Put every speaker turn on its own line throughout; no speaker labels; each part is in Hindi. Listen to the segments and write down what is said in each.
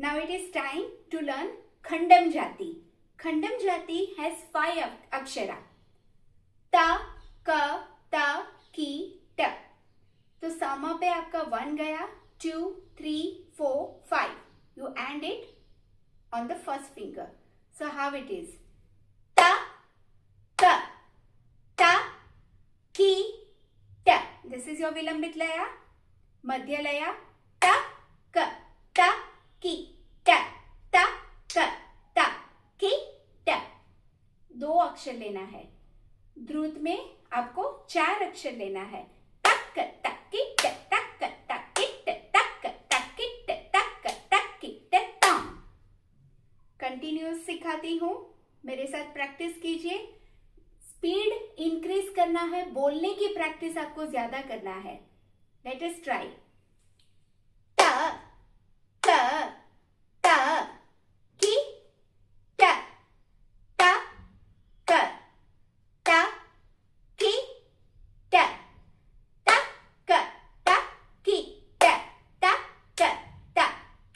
Now it is time to learn Khandam Jati. Khandam Jati has 5 akshara. Ta, ka, ta, ki, ta. तो सामा पे आपका 1 गया, 2, 3, 4, 5. You end it on the first finger. So how it is? Ta, ka, ta, ki, ta. This is your vilambit laya. Madhya laya. Ta, ka, ta, ki, ta, ta, ka, ta, ki, ta. 2 अक्षर लेना है. द्रुत में आपको 4 अक्षर लेना है. तक, तक, की, तक, तक, तक, की, तक, तक, की, तक, तक, की, तम. कंटिन्यूस सिखाती हूँ, मेरे साथ प्रैक्टिस कीजिए. स्पीड इंक्रीज करना है, बोलने की प्रैक्टिस आपको ज्यादा करना है. Let us try. ता, ता, ता, की, ता, ता, क, ता, की, ता, ता, क, ता, की, ता, ता, क, ता,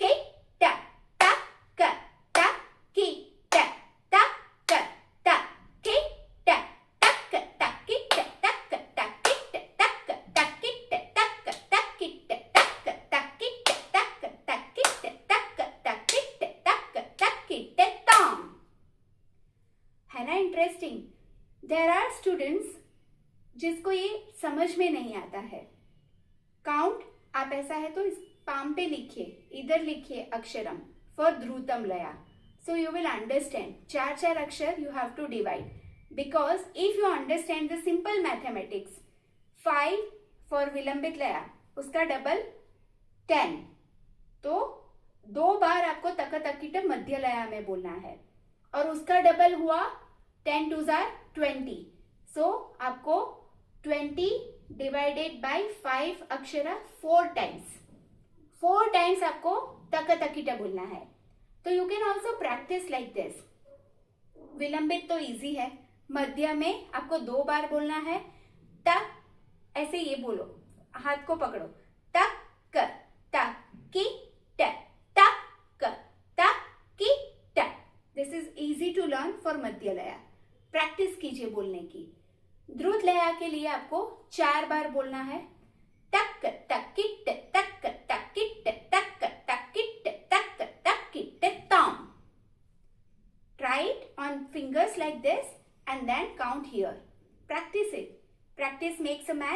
की, ता, ता, क, ता, की, ता, ता, क, ता, की, ता, ता, क, ता, की, ता, ता, क, ता, की, ता, ता, क, ता, की, ता, ता, क, ता, की, ता, ता, क, ता, की, ता, ता, क, ता, की, ता, ता, क, ता, की, ता, ता, क, ता, की, ता, तम. है ना इंटरेस्टिंग? देयर आर स्टूडेंट्स जिसको ये समझ में नहीं आता है. काउंट आप ऐसा है तो इस पाम पे लिखिए, इधर लिखिए अक्षरम फॉर ध्रुतम लया. So you will understand. 4 अक्षर you have to divide, because if you understand the simple mathematics, 5 for vilambit laya, उसका डबल 10. तो 2 बार आपको तक तकिट मध्य लया में बोलना है, और उसका डबल हुआ 10 2s are 20. सो आपको 20 डिवाइडेड बाय 5 अक्षरा 4 टाइम्स आपको तक तकिट बोलना है. तो you can also practice like this. विलंबित तो इजी है, मध्य में आपको 2 बार बोलना है. तक, ऐसे ये बोलो, हाथ को पकड़ो. तक, क, ता, की, ट, ता, क, ता, की, ट. This is easy to learn for मध्य लया. प्रैक्टिस कीजिए बोलने की. द्रुत लया के लिए आपको 4 बार बोलना है. तक, तक, की, तक, तक, की, तक, तक, की, तक, तक, की, तम. Try it on fingers like this and then count here. Practice it. Practice makes a man.